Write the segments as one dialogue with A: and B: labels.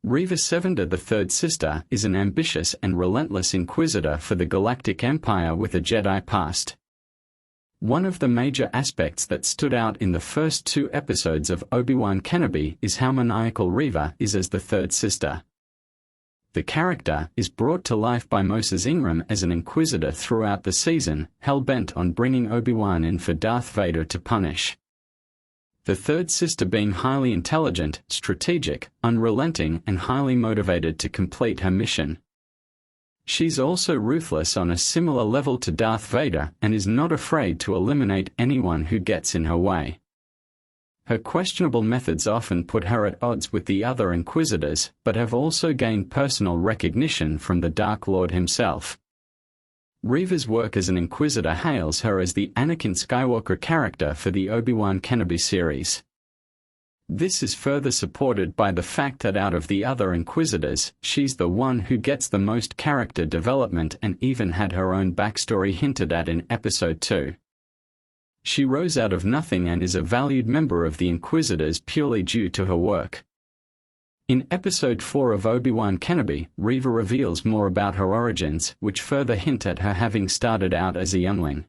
A: Reva Sevander, the third sister, is an ambitious and relentless inquisitor for the Galactic Empire with a Jedi past. One of the major aspects that stood out in the first 2 episodes of Obi-Wan Kenobi is how maniacal Reva is as the third sister. The character is brought to life by Moses Ingram as an inquisitor throughout the season, hell-bent on bringing Obi-Wan in for Darth Vader to punish. The third sister being highly intelligent, strategic, unrelenting and highly motivated to complete her mission. She's also ruthless on a similar level to Darth Vader and is not afraid to eliminate anyone who gets in her way. Her questionable methods often put her at odds with the other Inquisitors, but have also gained personal recognition from the Dark Lord himself. Reva's work as an Inquisitor hails her as the Anakin Skywalker character for the Obi-Wan Kenobi series. This is further supported by the fact that out of the other Inquisitors, she's the one who gets the most character development and even had her own backstory hinted at in Episode 2. She rose out of nothing and is a valued member of the Inquisitors purely due to her work. In Episode 4 of Obi-Wan Kenobi, Reva reveals more about her origins, which further hint at her having started out as a youngling.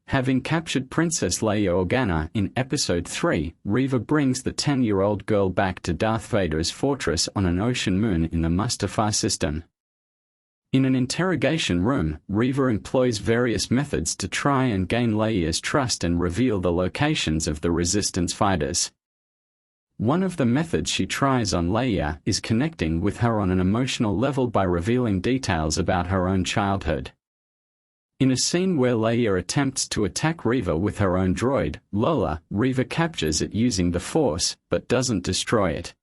A: Having captured Princess Leia Organa in Episode 3, Reva brings the 10-year-old girl back to Darth Vader's fortress on an ocean moon in the Mustafar system. In an interrogation room, Reva employs various methods to try and gain Leia's trust and reveal the locations of the Resistance fighters. One of the methods she tries on Leia is connecting with her on an emotional level by revealing details about her own childhood. In a scene where Leia attempts to attack Reva with her own droid, Lola, Reva captures it using the Force, but doesn't destroy it.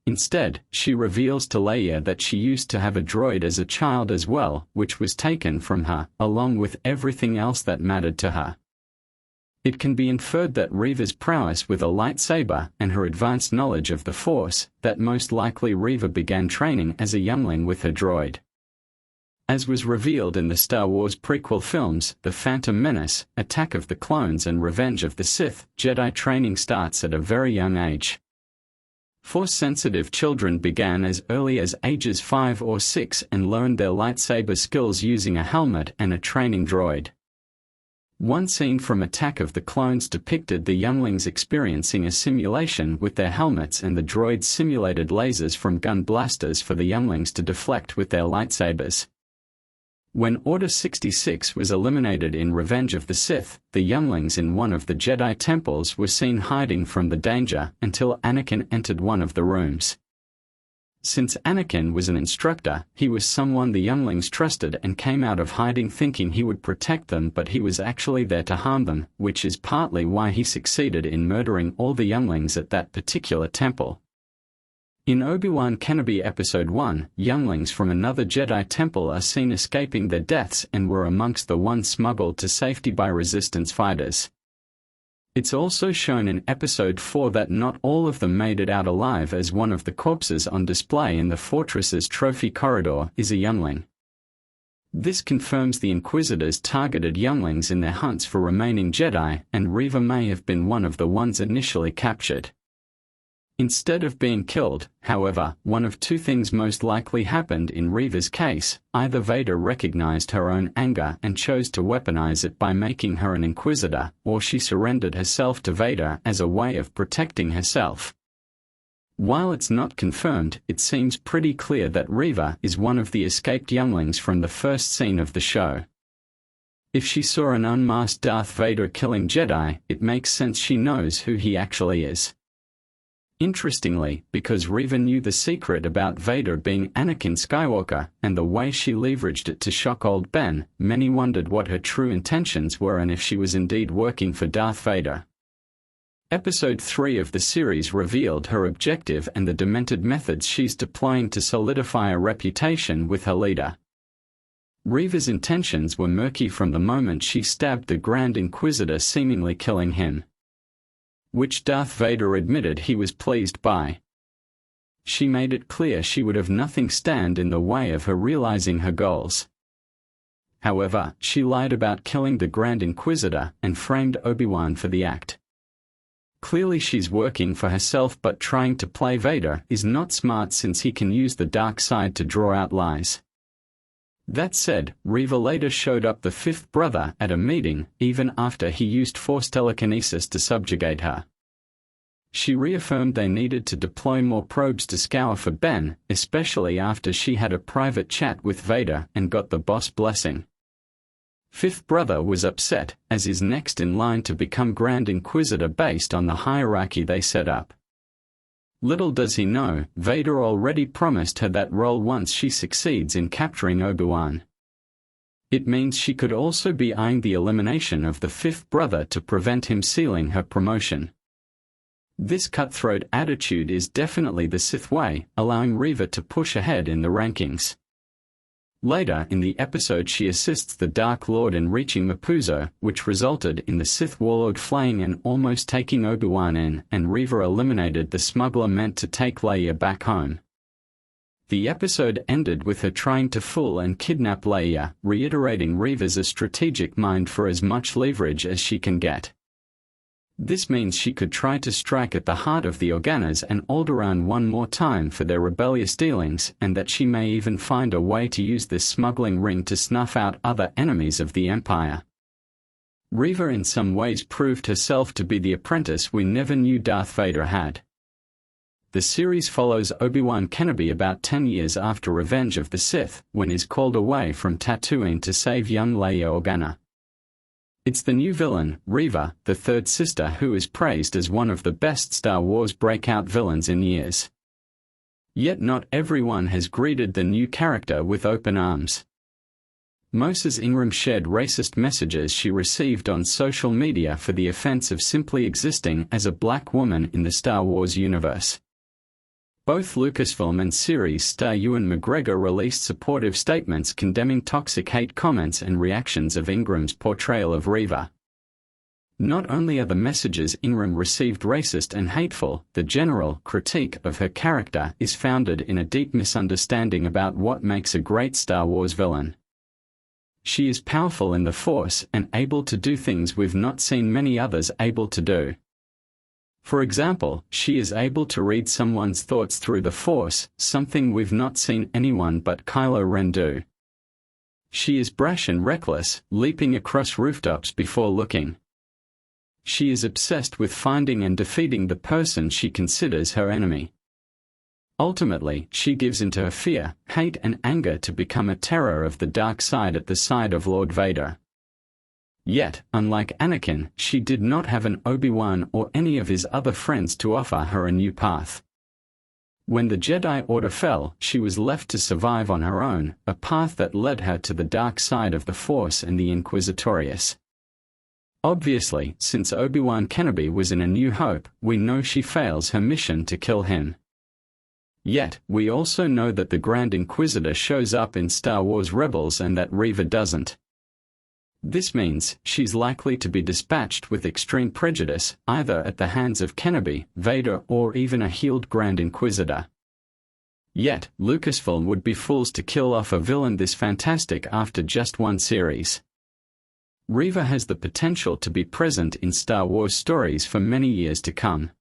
A: Instead, she reveals to Leia that she used to have a droid as a child as well, which was taken from her, along with everything else that mattered to her. It can be inferred that Reva's prowess with a lightsaber and her advanced knowledge of the Force, that most likely Reva began training as a youngling with her droid. As was revealed in the Star Wars prequel films, The Phantom Menace, Attack of the Clones and Revenge of the Sith, Jedi training starts at a very young age. Force-sensitive children began as early as ages 5 or 6 and learned their lightsaber skills using a helmet and a training droid. One scene from Attack of the Clones depicted the younglings experiencing a simulation with their helmets and the droids simulated lasers from gun blasters for the younglings to deflect with their lightsabers. When Order 66 was eliminated in Revenge of the Sith, the younglings in one of the Jedi temples were seen hiding from the danger until Anakin entered one of the rooms. Since Anakin was an instructor, he was someone the younglings trusted and came out of hiding thinking he would protect them, but he was actually there to harm them, which is partly why he succeeded in murdering all the younglings at that particular temple. In Obi-Wan Kenobi Episode 1, younglings from another Jedi temple are seen escaping their deaths and were amongst the ones smuggled to safety by Resistance fighters. It's also shown in Episode 4 that not all of them made it out alive, as one of the corpses on display in the fortress's trophy corridor is a youngling. This confirms the Inquisitors targeted younglings in their hunts for remaining Jedi, and Reva may have been one of the ones initially captured. Instead of being killed, however, one of two things most likely happened in Reva's case: either Vader recognized her own anger and chose to weaponize it by making her an Inquisitor, or she surrendered herself to Vader as a way of protecting herself. While it's not confirmed, it seems pretty clear that Reva is one of the escaped younglings from the first scene of the show. If she saw an unmasked Darth Vader killing Jedi, it makes sense she knows who he actually is. Interestingly, because Reva knew the secret about Vader being Anakin Skywalker, and the way she leveraged it to shock old Ben, many wondered what her true intentions were and if she was indeed working for Darth Vader. Episode 3 of the series revealed her objective and the demented methods she's deploying to solidify a reputation with her leader. Reva's intentions were murky from the moment she stabbed the Grand Inquisitor, seemingly killing him, which Darth Vader admitted he was pleased by. She made it clear she would have nothing stand in the way of her realizing her goals. However, she lied about killing the Grand Inquisitor and framed Obi-Wan for the act. Clearly she's working for herself, but trying to play Vader is not smart since he can use the dark side to draw out lies. That said, Reva later showed up the fifth brother at a meeting, even after he used Force telekinesis to subjugate her. She reaffirmed they needed to deploy more probes to scour for Ben, especially after she had a private chat with Vader and got the boss blessing. Fifth brother was upset, as is next in line to become Grand Inquisitor based on the hierarchy they set up. Little does he know, Vader already promised her that role once she succeeds in capturing Obi-Wan. It means she could also be eyeing the elimination of the fifth brother to prevent him sealing her promotion. This cutthroat attitude is definitely the Sith way, allowing Reva to push ahead in the rankings. Later in the episode she assists the Dark Lord in reaching Mapuzo, which resulted in the Sith warlord flaying and almost taking Obi-Wan in, and Reva eliminated the smuggler meant to take Leia back home. The episode ended with her trying to fool and kidnap Leia, reiterating Reva's a strategic mind for as much leverage as she can get. This means she could try to strike at the heart of the Organas and Alderaan one more time for their rebellious dealings, and that she may even find a way to use this smuggling ring to snuff out other enemies of the Empire. Reva in some ways proved herself to be the apprentice we never knew Darth Vader had. The series follows Obi-Wan Kenobi about 10 years after Revenge of the Sith, when he's called away from Tatooine to save young Leia Organa. It's the new villain, Reva, the third sister, who is praised as one of the best Star Wars breakout villains in years. Yet not everyone has greeted the new character with open arms. Moses Ingram shared racist messages she received on social media for the offense of simply existing as a black woman in the Star Wars universe. Both Lucasfilm and series star Ewan McGregor released supportive statements condemning toxic hate comments and reactions of Ingram's portrayal of Reva. Not only are the messages Ingram received racist and hateful, the general critique of her character is founded in a deep misunderstanding about what makes a great Star Wars villain. She is powerful in the Force and able to do things we've not seen many others able to do. For example, she is able to read someone's thoughts through the Force, something we've not seen anyone but Kylo Ren do. She is brash and reckless, leaping across rooftops before looking. She is obsessed with finding and defeating the person she considers her enemy. Ultimately, she gives into her fear, hate and anger to become a terror of the dark side at the side of Lord Vader. Yet, unlike Anakin, she did not have an Obi-Wan or any of his other friends to offer her a new path. When the Jedi Order fell, she was left to survive on her own, a path that led her to the dark side of the Force and the Inquisitorius. Obviously, since Obi-Wan Kenobi was in A New Hope, we know she fails her mission to kill him. Yet, we also know that the Grand Inquisitor shows up in Star Wars Rebels and that Reva doesn't. This means she's likely to be dispatched with extreme prejudice, either at the hands of Kenobi, Vader or even a healed Grand Inquisitor. Yet, Lucasfilm would be fools to kill off a villain this fantastic after just one series. Reva has the potential to be present in Star Wars stories for many years to come.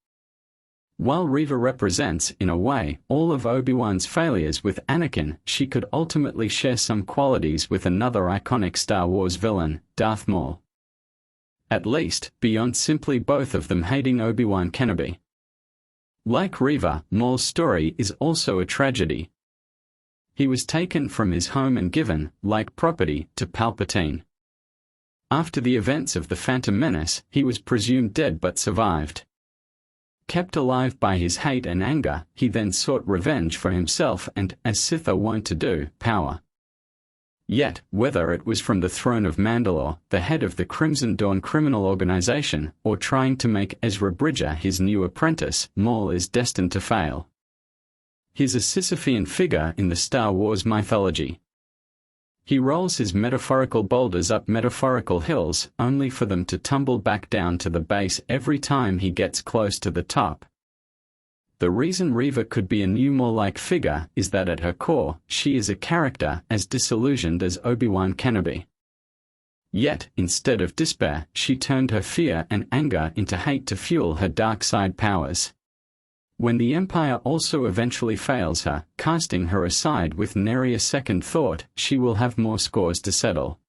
A: While Reva represents, in a way, all of Obi-Wan's failures with Anakin, she could ultimately share some qualities with another iconic Star Wars villain, Darth Maul. At least, beyond simply both of them hating Obi-Wan Kenobi. Like Reva, Maul's story is also a tragedy. He was taken from his home and given, like property, to Palpatine. After the events of The Phantom Menace, he was presumed dead but survived. Kept alive by his hate and anger, he then sought revenge for himself and, as Sith are wont to do, power. Yet, whether it was from the throne of Mandalore, the head of the Crimson Dawn criminal organization, or trying to make Ezra Bridger his new apprentice, Maul is destined to fail. He's a Sisyphean figure in the Star Wars mythology. He rolls his metaphorical boulders up metaphorical hills, only for them to tumble back down to the base every time he gets close to the top. The reason Reva could be a new Maul-like figure is that at her core, she is a character as disillusioned as Obi-Wan Kenobi. Yet, instead of despair, she turned her fear and anger into hate to fuel her dark side powers. When the Empire also eventually fails her, casting her aside with nary a second thought, she will have more scores to settle.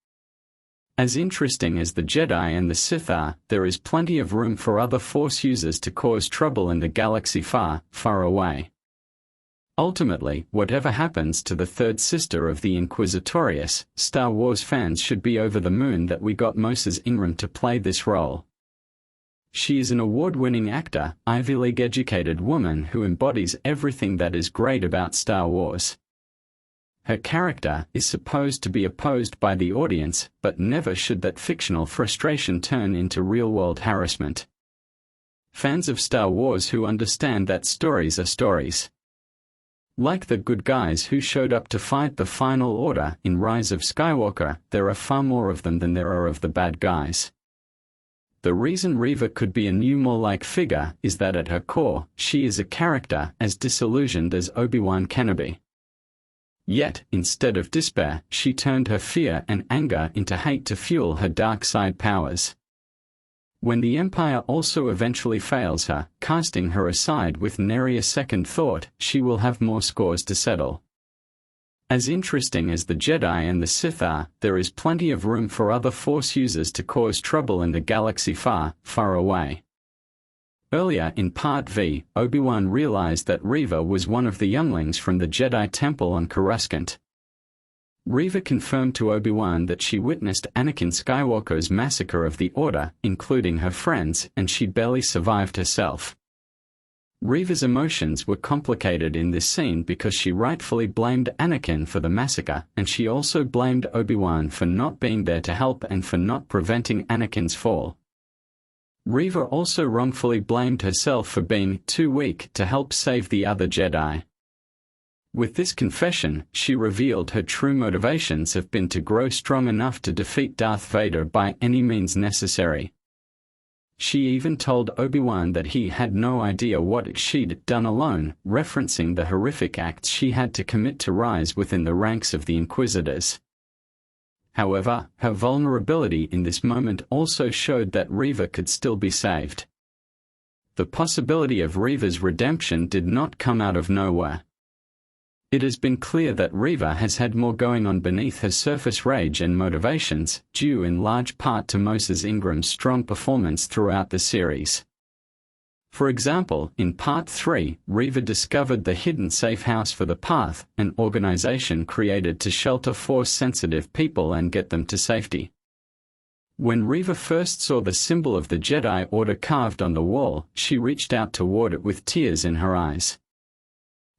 A: As interesting as the Jedi and the Sith are, there is plenty of room for other Force users to cause trouble in a galaxy far, far away. Ultimately, whatever happens to the third sister of the Inquisitorius, Star Wars fans should be over the moon that we got Moses Ingram to play this role. She is an award-winning actor, Ivy League-educated woman who embodies everything that is great about Star Wars. Her character is supposed to be opposed by the audience, but never should that fictional frustration turn into real-world harassment. Fans of Star Wars who understand that stories are stories. Like the good guys who showed up to fight the Final Order in Rise of Skywalker, there are far more of them than there are of the bad guys. The reason Reva could be a new Maul-like figure is that at her core, she is a character as disillusioned as Obi-Wan Kenobi. Yet, instead of despair, she turned her fear and anger into hate to fuel her dark side powers. When the Empire also eventually fails her, casting her aside with nary a second thought, she will have more scores to settle. As interesting as the Jedi and the Sith are, there is plenty of room for other Force users to cause trouble in the galaxy far, far away. Earlier in Part V, Obi-Wan realized that Reva was one of the younglings from the Jedi Temple on Coruscant. Reva confirmed to Obi-Wan that she witnessed Anakin Skywalker's massacre of the Order, including her friends, and she barely survived herself. Reva's emotions were complicated in this scene because she rightfully blamed Anakin for the massacre, and she also blamed Obi-Wan for not being there to help and for not preventing Anakin's fall. Reva also wrongfully blamed herself for being too weak to help save the other Jedi. With this confession, she revealed her true motivations have been to grow strong enough to defeat Darth Vader by any means necessary. She even told Obi-Wan that he had no idea what she'd done alone, referencing the horrific acts she had to commit to rise within the ranks of the Inquisitors. However, her vulnerability in this moment also showed that Reva could still be saved. The possibility of Reva's redemption did not come out of nowhere. It has been clear that Reva has had more going on beneath her surface rage and motivations, due in large part to Moses Ingram's strong performance throughout the series. For example, in Part 3, Reva discovered the hidden safe house for the Path, an organization created to shelter Force-sensitive people and get them to safety. When Reva first saw the symbol of the Jedi Order carved on the wall, she reached out toward it with tears in her eyes.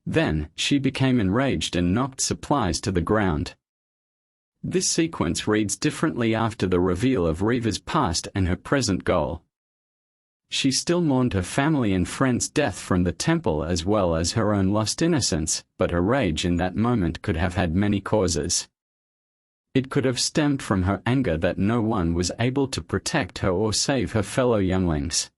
A: Then, she became enraged and knocked supplies to the ground. This sequence reads differently after the reveal of Reva's past and her present goal. She still mourned her family and friends' death from the temple as well as her own lost innocence, but her rage in that moment could have had many causes. It could have stemmed from her anger that no one was able to protect her or save her fellow younglings.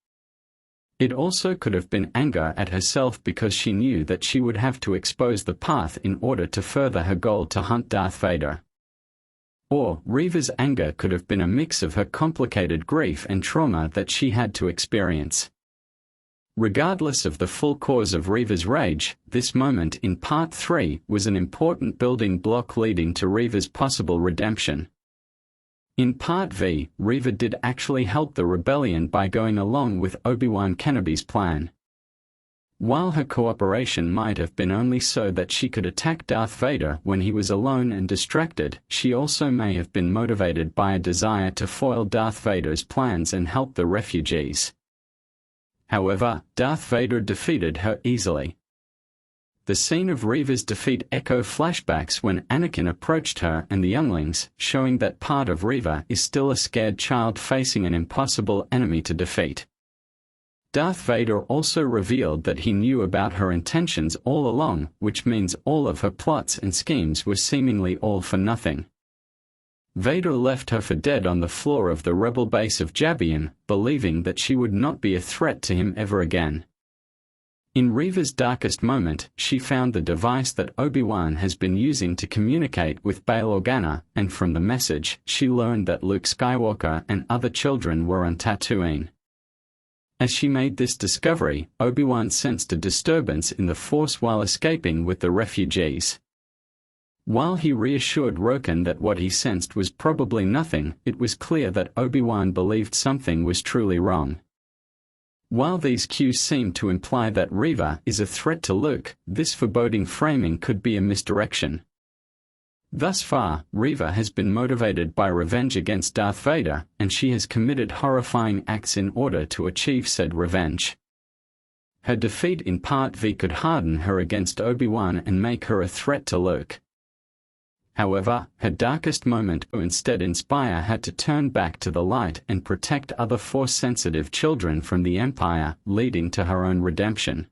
A: It also could have been anger at herself because she knew that she would have to expose the Path in order to further her goal to hunt Darth Vader. Or, Reva's anger could have been a mix of her complicated grief and trauma that she had to experience. Regardless of the full cause of Reva's rage, this moment in Part 3 was an important building block leading to Reva's possible redemption. In Part V, Reva did actually help the rebellion by going along with Obi-Wan Kenobi's plan. While her cooperation might have been only so that she could attack Darth Vader when he was alone and distracted, she also may have been motivated by a desire to foil Darth Vader's plans and help the refugees. However, Darth Vader defeated her easily. The scene of Reva's defeat echoed flashbacks when Anakin approached her and the younglings, showing that part of Reva is still a scared child facing an impossible enemy to defeat. Darth Vader also revealed that he knew about her intentions all along, which means all of her plots and schemes were seemingly all for nothing. Vader left her for dead on the floor of the rebel base of Jabian, believing that she would not be a threat to him ever again. In Reva's darkest moment, she found the device that Obi-Wan has been using to communicate with Bail Organa, and from the message, she learned that Luke Skywalker and other children were on Tatooine. As she made this discovery, Obi-Wan sensed a disturbance in the Force while escaping with the refugees. While he reassured Roken that what he sensed was probably nothing, it was clear that Obi-Wan believed something was truly wrong. While these cues seem to imply that Reva is a threat to Luke, this foreboding framing could be a misdirection. Thus far, Reva has been motivated by revenge against Darth Vader, and she has committed horrifying acts in order to achieve said revenge. Her defeat in Part V could harden her against Obi-Wan and make her a threat to Luke. However, her darkest moment will instead inspire her to turn back to the light and protect other Force-sensitive children from the Empire, leading to her own redemption.